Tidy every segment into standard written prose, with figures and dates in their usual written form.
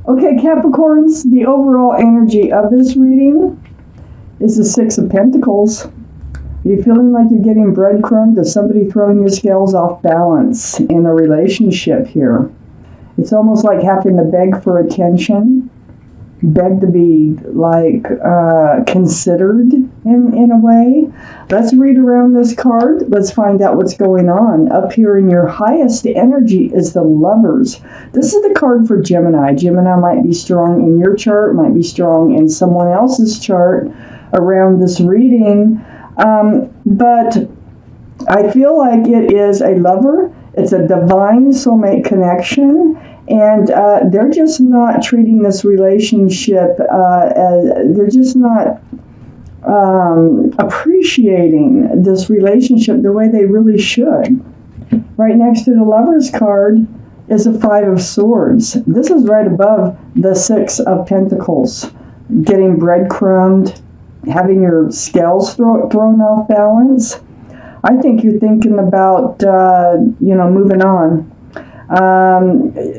Okay, Capricorns, the overall energy of this reading is the Six of Pentacles. Are you feeling like you're getting breadcrumbed? Is somebody throwing your scales off balance in a relationship here? It's almost like having to beg for attention, beg to be considered in a way. Let's read around this card. Let's find out what's going on. Up here in your highest energy is the Lovers. This is the card for Gemini. Gemini might be strong in your chart, might be strong in someone else's chart around this reading. But I feel like it is a lover. It's a divine soulmate connection. And they're just not treating this relationship they're just not appreciating this relationship the way they really should. Right next to the Lover's card is a Five of Swords. This is right above the Six of Pentacles. Getting breadcrumbed, having your scales thrown off balance. I think you're thinking about, moving on.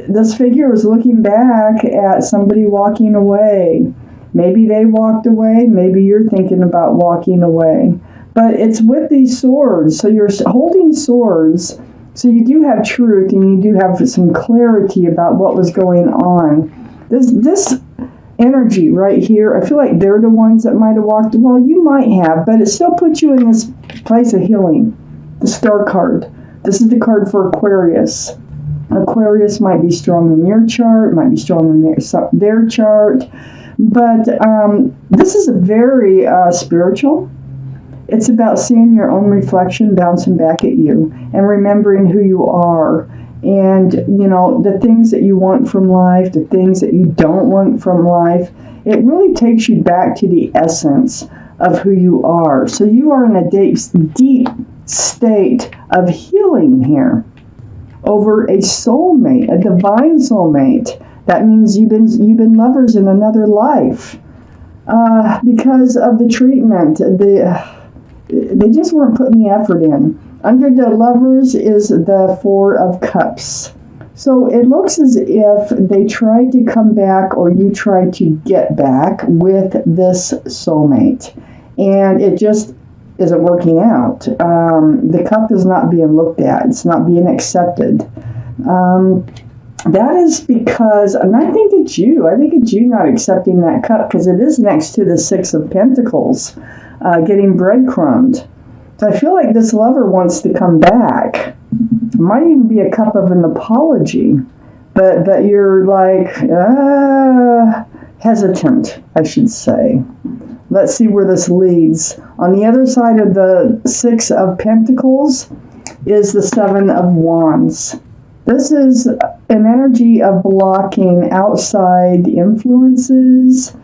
This figure is looking back at somebody walking away. Maybe they walked away. Maybe you're thinking about walking away. But it's with these swords. So you're holding swords. So you do have truth and you do have some clarity about what was going on. This energy right here, I feel like they're the ones that might have walked away. Well, you might have, but it still puts you in this place of healing. The Star card. This is the card for Aquarius. Aquarius might be strong in your chart, might be strong in their chart, but this is a very spiritual. It's about seeing your own reflection bouncing back at you and remembering who you are and, the things that you want from life, the things that you don't want from life. It really takes you back to the essence of who you are. So you are in a deep state of healing here over a soulmate, a divine soulmate. That means you've been lovers in another life. Because of the treatment, they just weren't putting the effort in. Under the Lovers is the Four of Cups. So it looks as if they tried to come back or you tried to get back with this soulmate. And it just isn't working out. The cup is not being looked at. It's not being accepted. That is because, and I think it's you not accepting that cup because it is next to the Six of Pentacles, getting breadcrumbed. So I feel like this lover wants to come back. It might even be a cup of an apology, but you're hesitant, I should say. Let's see where this leads. On the other side of the Six of Pentacles is the Seven of Wands. This is an energy of blocking outside influences.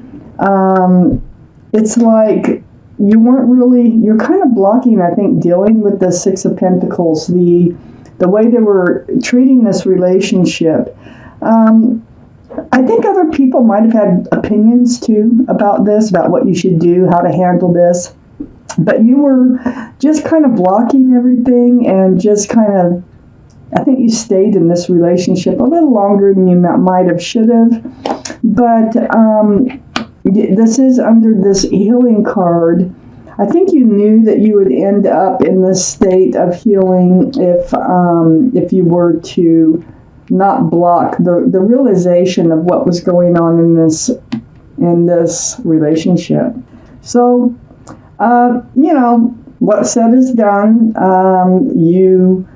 It's like you're kind of blocking, I think, dealing with the Six of Pentacles, the way they were treating this relationship. I think other people might have had opinions too about this, about what you should do, how to handle this. But you were just kind of blocking everything and just kind of, I think you stayed in this relationship a little longer than you might have, should have. But this is under this healing card. I think you knew that you would end up in this state of healing if you were to not block the realization of what was going on in this relationship. So, what's said is done. You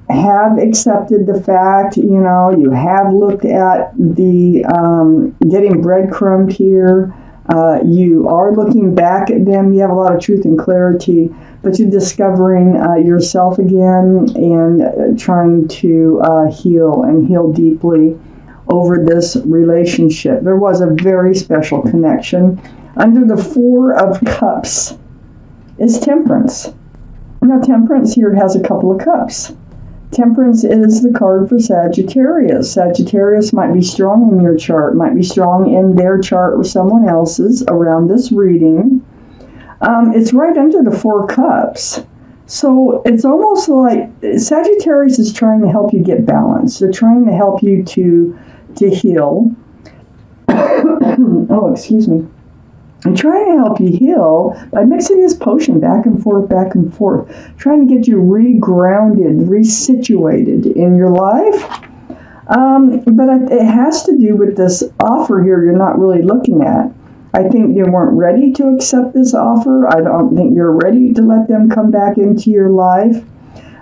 have accepted the fact, you have looked at the getting breadcrumbed here. You are looking back at them. You have a lot of truth and clarity, but you're discovering yourself again and trying to heal deeply over this relationship. There was a very special connection. Under the Four of Cups is Temperance. Now, Temperance here has a couple of cups. Temperance is the card for Sagittarius. Sagittarius might be strong in your chart, might be strong in their chart or someone else's around this reading. It's right under the Four Cups. So it's almost like Sagittarius is trying to help you get balance. They're trying to help you to heal. Oh, excuse me. I'm trying to help you heal by mixing this potion back and forth, trying to get you re-grounded, resituated in your life. But it has to do with this offer here you're not really looking at. I think you weren't ready to accept this offer. I don't think you're ready to let them come back into your life.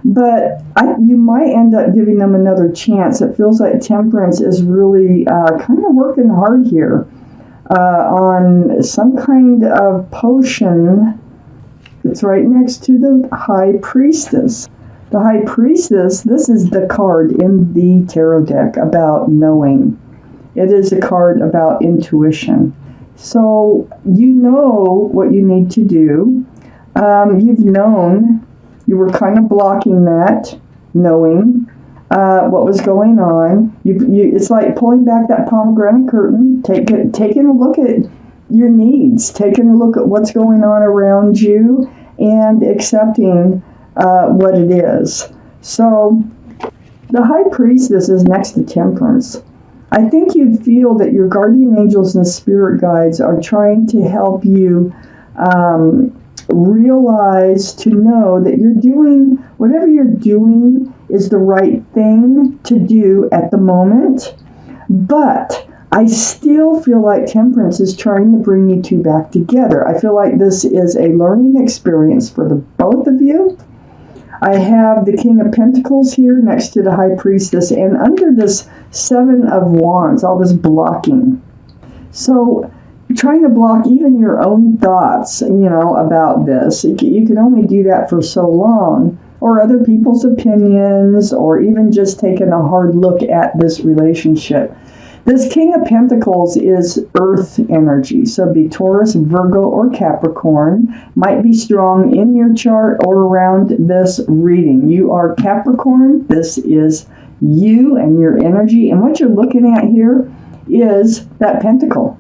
But you might end up giving them another chance. It feels like Temperance is really kind of working hard here on some kind of potion that's right next to the High Priestess. The High Priestess, this is the card in the tarot deck about knowing. It is a card about intuition. So you know what you need to do. You've known, you were kind of blocking that, knowing what was going on. It's like pulling back that pomegranate curtain, taking a look at your needs, taking a look at what's going on around you, and accepting what it is. So the High Priestess is next to Temperance. I think you feel that your guardian angels and spirit guides are trying to help you realize, to know that you're doing, whatever you're doing is the right thing to do at the moment. But I still feel like Temperance is trying to bring you two back together. I feel like this is a learning experience for the both of you. I have the King of Pentacles here next to the High Priestess, and under this Seven of Wands, all this blocking. So trying to block even your own thoughts, about this. You can only do that for so long, or other people's opinions, or even just taking a hard look at this relationship. This King of Pentacles is earth energy, so be Taurus, Virgo, or Capricorn. Might be strong in your chart or around this reading. You are Capricorn. This is you and your energy. And what you're looking at here is that pentacle,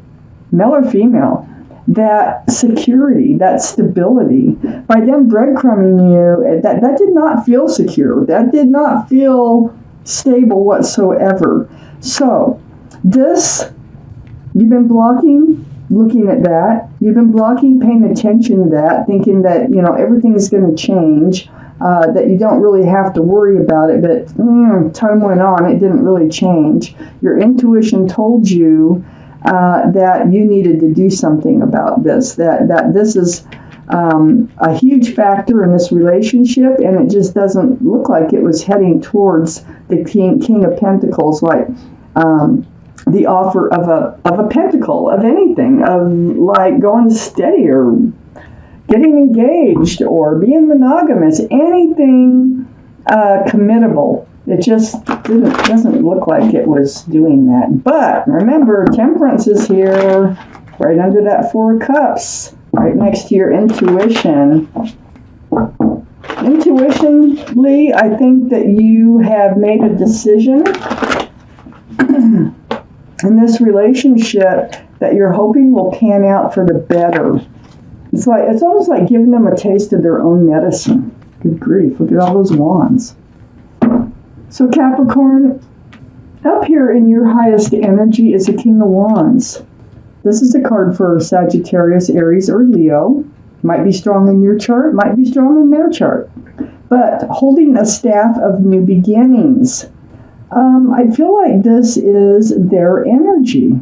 male or female, that security, that stability. By them breadcrumbing you, that did not feel secure. That did not feel stable whatsoever. So, this, you've been blocking looking at that. You've been blocking paying attention to that, thinking that, everything's going to change, that you don't really have to worry about it. But time went on, it didn't really change. Your intuition told you that you needed to do something about this, that this is a huge factor in this relationship, and it just doesn't look like it was heading towards the King of Pentacles, like the offer of a pentacle, of anything, of like going steady or getting engaged or being monogamous, anything committable. It just doesn't look like it was doing that. But remember, Temperance is here, right under that Four of Cups, right next to your intuition. Intuitionally, I think that you have made a decision in this relationship that you're hoping will pan out for the better. It's almost like giving them a taste of their own medicine. Good grief, look at all those wands. So Capricorn, up here in your highest energy is the King of Wands. This is a card for Sagittarius, Aries, or Leo. Might be strong in your chart, might be strong in their chart. But holding a staff of new beginnings. I feel like this is their energy.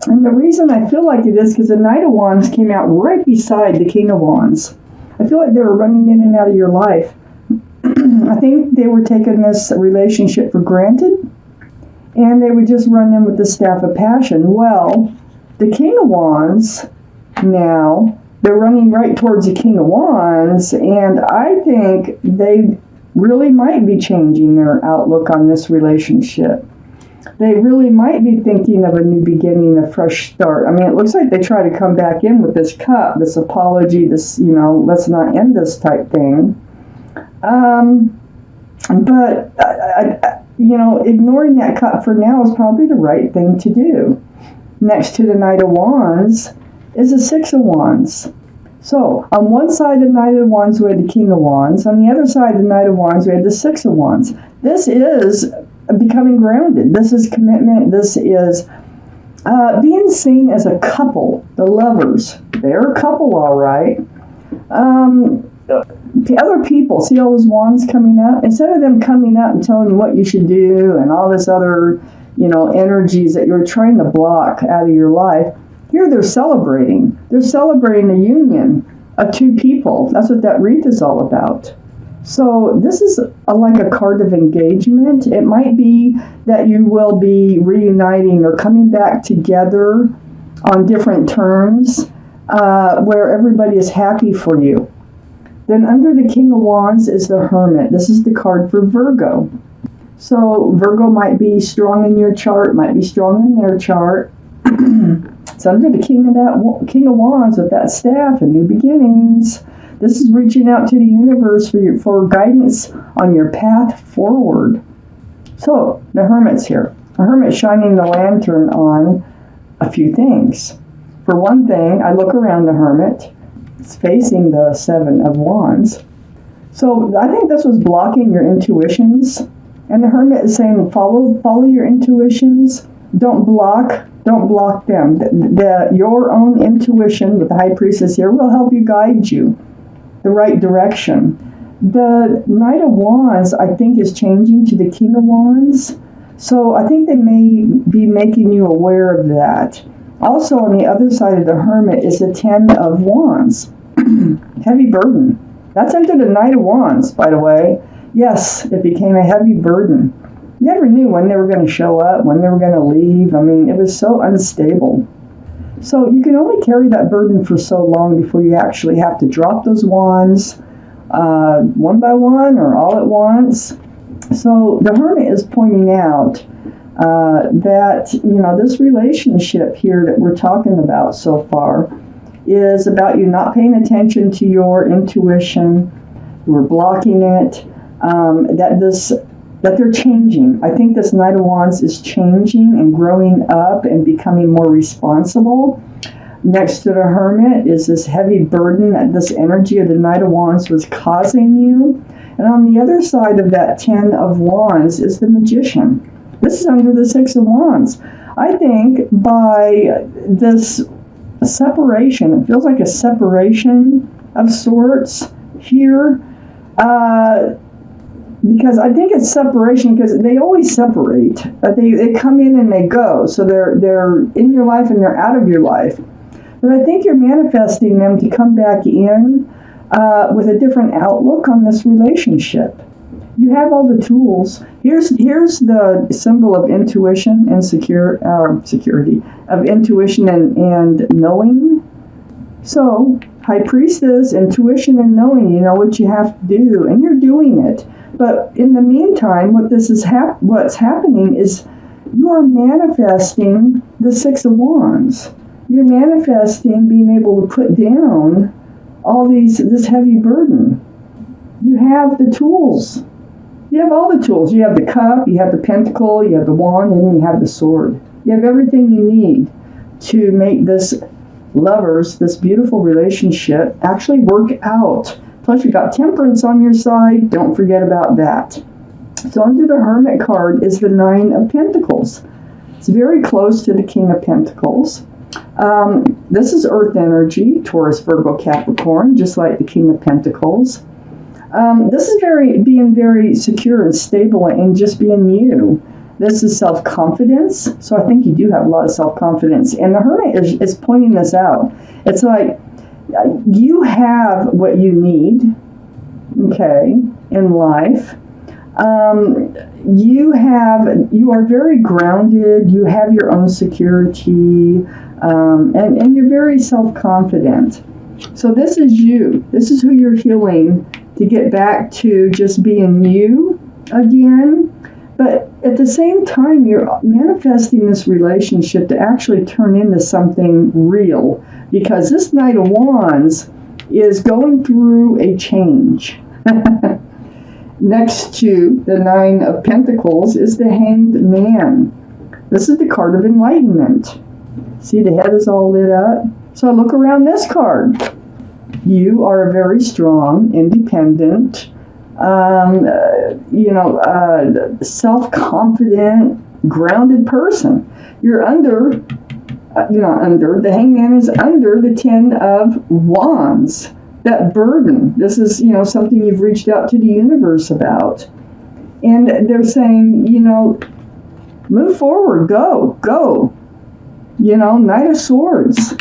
And the reason I feel like it is because the Knight of Wands came out right beside the King of Wands. I feel like they were running in and out of your life. I think they were taking this relationship for granted, and they would just run in with the staff of passion. Well, the King of Wands, now, they're running right towards the King of Wands, and I think they really might be changing their outlook on this relationship. They really might be thinking of a new beginning, a fresh start. I mean, it looks like they try to come back in with this cup, this apology, this, let's not end this type thing. But, ignoring that cup for now is probably the right thing to do. Next to the Knight of Wands is the Six of Wands. So, on one side of the Knight of Wands, we had the King of Wands. On the other side of the Knight of Wands, we had the Six of Wands. This is becoming grounded. This is commitment. This is Being seen as a couple, the lovers, they're a couple, all right. The other people, see all those wands coming up? Instead of them coming up and telling you what you should do and all this other, energies that you're trying to block out of your life, here they're celebrating. They're celebrating a union of two people. That's what that wreath is all about. So this is like a card of engagement. It might be that you will be reuniting or coming back together on different terms where everybody is happy for you. Then under the King of Wands is the Hermit. This is the card for Virgo. So Virgo might be strong in your chart, might be strong in their chart. It's under the King of Wands with that staff and new beginnings. This is reaching out to the universe for guidance on your path forward. So the Hermit's here. The Hermit's shining the lantern on a few things. For one thing, I look around the Hermit. It's facing the Seven of Wands. So I think this was blocking your intuitions. And the Hermit is saying, follow your intuitions. Don't block them. Your own intuition, with the High Priestess here, will help you guide you the right direction. The Knight of Wands, I think, is changing to the King of Wands. So I think they may be making you aware of that. Also, on the other side of the Hermit is the Ten of Wands. Heavy burden. That's under the Knight of Wands, by the way. Yes, it became a heavy burden. Never knew when they were going to show up, when they were going to leave. I mean, it was so unstable. So you can only carry that burden for so long before you actually have to drop those wands one by one or all at once. So the Hermit is pointing out that, this relationship here that we're talking about so far is about you not paying attention to your intuition. You were blocking it. That they're changing. I think this Knight of Wands is changing and growing up and becoming more responsible. Next to the Hermit is this heavy burden that this energy of the Knight of Wands was causing you. And on the other side of that Ten of Wands is the Magician. This is under the Six of Wands. I think by this separation, it feels like a separation of sorts here. Because I think it's separation, because they always separate. They come in and they go. So they're in your life and they're out of your life. But I think you're manifesting them to come back in with a different outlook on this relationship. You have all the tools. Here's the symbol of intuition and security, of intuition and knowing. So, High Priestess, intuition and knowing, you know what you have to do, and you're doing it. But in the meantime, what's happening is you are manifesting the Six of Wands. You're manifesting being able to put down this heavy burden. You have the tools. You have all the tools. You have the cup, you have the pentacle, you have the wand, and then you have the sword. You have everything you need to make this beautiful relationship actually work out. Plus, you got temperance on your side. Don't forget about that. So under the Hermit card is the Nine of Pentacles. It's very close to the King of Pentacles. This is earth energy, Taurus, Virgo, Capricorn, just like the King of Pentacles. This is being very secure and stable and just being you. This is self-confidence. So I think you do have a lot of self-confidence. And the Hermit is pointing this out. It's like, you have what you need, okay, in life. You are very grounded. You have your own security, and you're very self-confident. So this is you. This is who you're healing to get back to just being you again. But at the same time, you're manifesting this relationship to actually turn into something real, because this Knight of Wands is going through a change. Next to the Nine of Pentacles is the Hanged Man. This is the card of enlightenment. See, the head is all lit up. So I look around this card. You are a very strong, independent, self-confident, grounded person. You're under the Hangman is under the Ten of Wands. That burden. This is, something you've reached out to the universe about. And they're saying, move forward, go. Knight of Swords,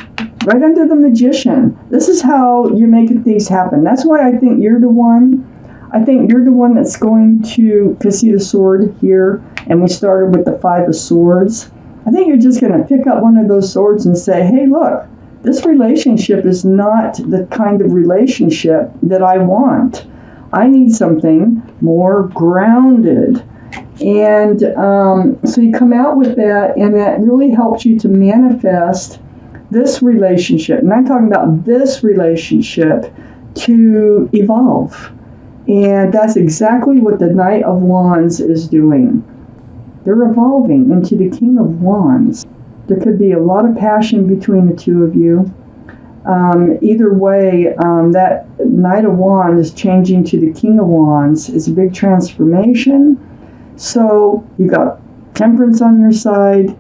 right under the Magician. This is how you're making things happen. That's why I think you're the one. I think you're the one that's going to see the sword here, and we started with the Five of Swords. I think you're just going to pick up one of those swords and say, hey, look, this relationship is not the kind of relationship that I want. I need something more grounded. And so you come out with that, and that really helps you to manifest this relationship. And I'm talking about this relationship to evolve. And that's exactly what the Knight of Wands is doing. They're evolving into the King of Wands. There could be a lot of passion between the two of you. Either way, that Knight of Wands changing to the King of Wands is a big transformation. So you got Temperance on your side.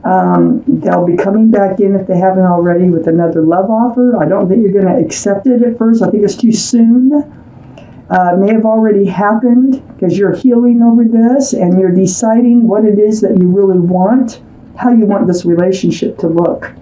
They'll be coming back in, if they haven't already, with another love offer. I don't think you're going to accept it at first. I think it's too soon. May have already happened because you're healing over this and you're deciding what it is that you really want, how you want this relationship to look.